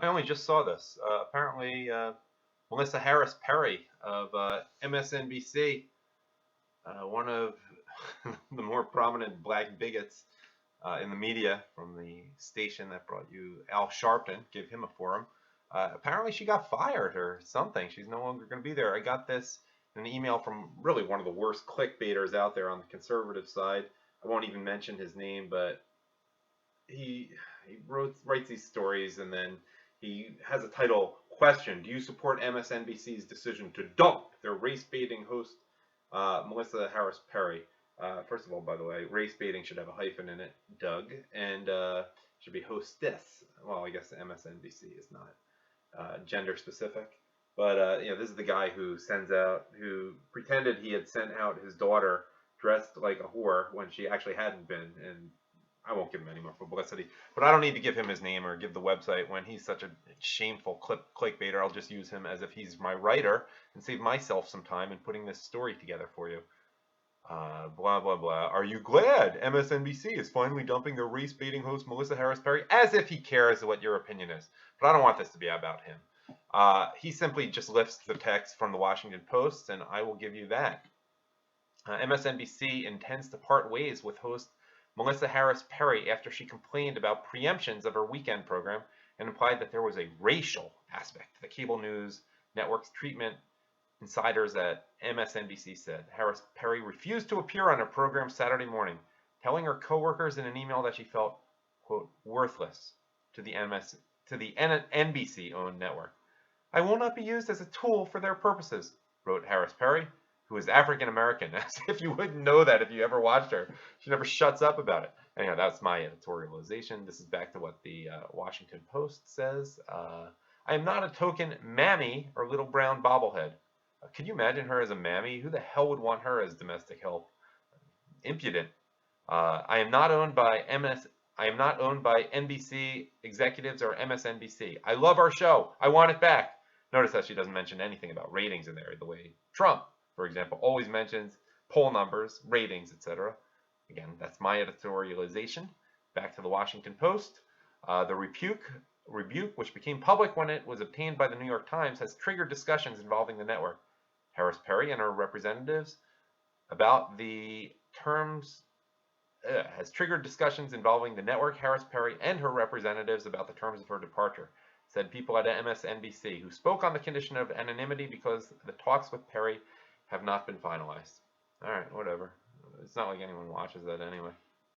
I only just saw this. Apparently, Melissa Harris Perry of MSNBC, one of the more prominent black bigots in the media from the station that brought you Al Sharpton, give him a forum. Apparently, she got fired or something. She's no longer going to be there. I got this in an email from really one of the worst clickbaiters out there on the conservative side. I won't even mention his name, but he writes these stories, and then he has a title question: do you support MSNBC's decision to dump their race baiting host Melissa Harris Perry? First of all, by the way, race baiting should have a hyphen in it, Doug, and should be hostess. Well, I guess MSNBC is not gender specific, but this is the guy who pretended he had sent out his daughter dressed like a whore when she actually hadn't been, and I won't give him any more publicity, but I don't need to give him his name or give the website when he's such a shameful clickbaiter. I'll just use him as if he's my writer and save myself some time in putting this story together for you. Blah, blah, blah. Are you glad MSNBC is finally dumping their race baiting host Melissa Harris Perry? As if he cares what your opinion is. But I don't want this to be about him. He simply just lifts the text from the Washington Post, and I will give you that. MSNBC intends to part ways with host Melissa Harris Perry after she complained about preemptions of her weekend program and implied that there was a racial aspect to the cable news network's treatment. Insiders at MSNBC said Harris Perry refused to appear on her program Saturday morning, telling her coworkers in an email that she felt, quote, worthless to the NBC-owned network. I will not be used as a tool for their purposes, wrote Harris Perry, who is African American, as if you wouldn't know that if you ever watched her. She never shuts up about it. Anyhow, that's my editorialization. This is back to what the Washington Post says. I am not a token mammy or little brown bobblehead. Could you imagine her as a mammy? Who the hell would want her as domestic help? Impudent. I am not owned by NBC executives or MSNBC. I love our show. I want it back. Notice that she doesn't mention anything about ratings in there, the way Trump, for example, always mentions poll numbers, ratings, etc. Again, that's my editorialization. Back to the Washington Post. The rebuke, which became public when it was obtained by the New York Times, has triggered discussions involving the network. Harris Perry and her representatives about the terms has triggered discussions involving the network, Harris Perry, and her representatives about the terms of her departure, said people at MSNBC, who spoke on the condition of anonymity because the talks with Perry have not been finalized. All right, whatever. It's not like anyone watches that anyway.